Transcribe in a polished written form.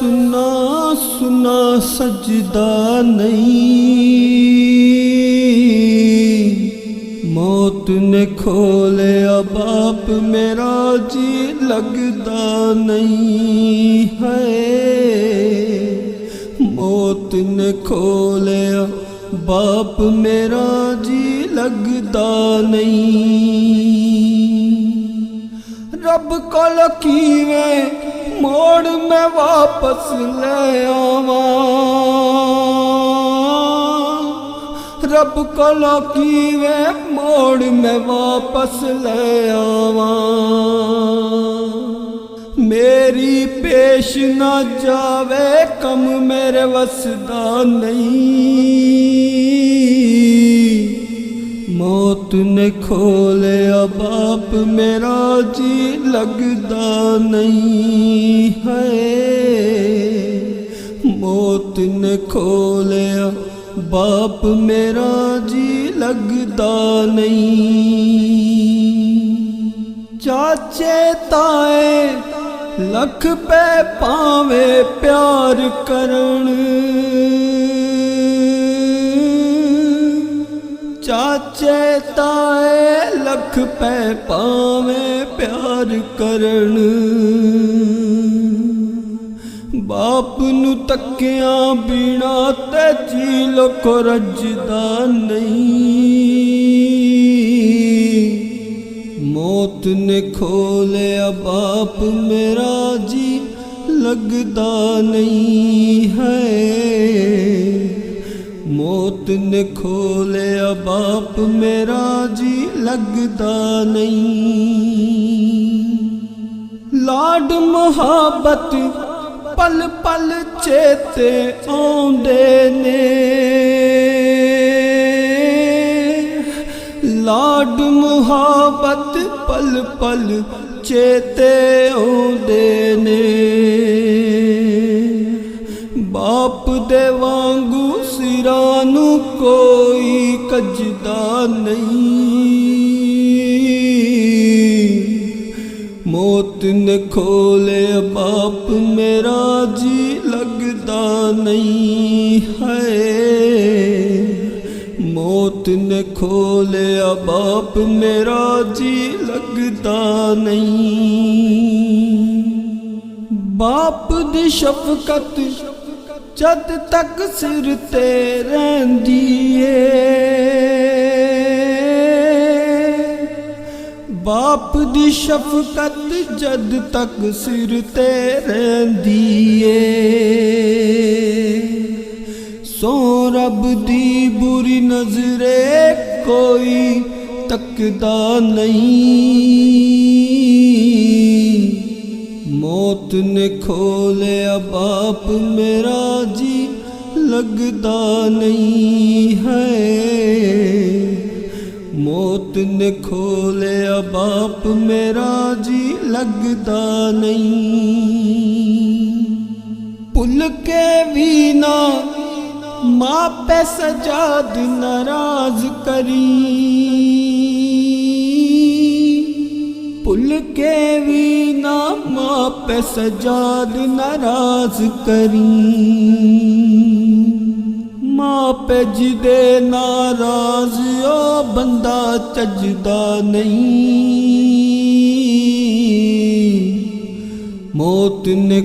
सुना सुना सजदा नहीं, मौत ने खोलिया बाप मेरा जी लगदा नहीं है। मौत ने खोलिया बाप मेरा जी लगदा नहीं। रब कोल कीवें मोड़ मैं वापस ले आवां, रब कोल कीवें मोड़ मैं वापस ले आवां। मेरी पेश ना जावे कम मेरे वसदा नहीं। मौत ने खोलिया बाप मेरा जी लगदा नहीं है। मौत ने खोलिया बाप मेरा जी लगदा नहीं। चाचे ताए लख पे पावे प्यार करण, चाचे ताए लख पे पावे प्यार करण। बाप नू तकिया बिना ते जीलो को रजदा नहीं। मौत ने खोलिया बाप मेरा जी लगदा नहीं है। मौत ने खोलिया बाप मेरा जी लगदा नहीं। लाड मुहब्बत पल पल चेते आउंदे ने, लाड मुहब्बत पल पल चेते आउंदे ने। बाप दे वांगू सिरां नू कोई कजदा नहीं। मौत ने खोलिया बाप मेरा जी लगदा नहीं है। मौत ने खोलिया बाप मेरा जी लगदा नहीं। बाप दी शफकत जद तक सिर ते रहिंदी है। बाप दी शफकत जद तक सिर ते रहिंदी है। सो रब दी बुरी नजरे कोई तकदा नहीं। मौत ने खोलिया बाप मेरा जी लगदा नहीं है। मौत ने खोलिया बाप मेरा जी लगदा नहीं। भुल के भी ना माँ पे सजाद नाराज करी, भुल के भी ना माँ पे सजाद नाराज करी। माँ पे जिदे नाराज ओ बंदा चजदा नहीं। मौत ने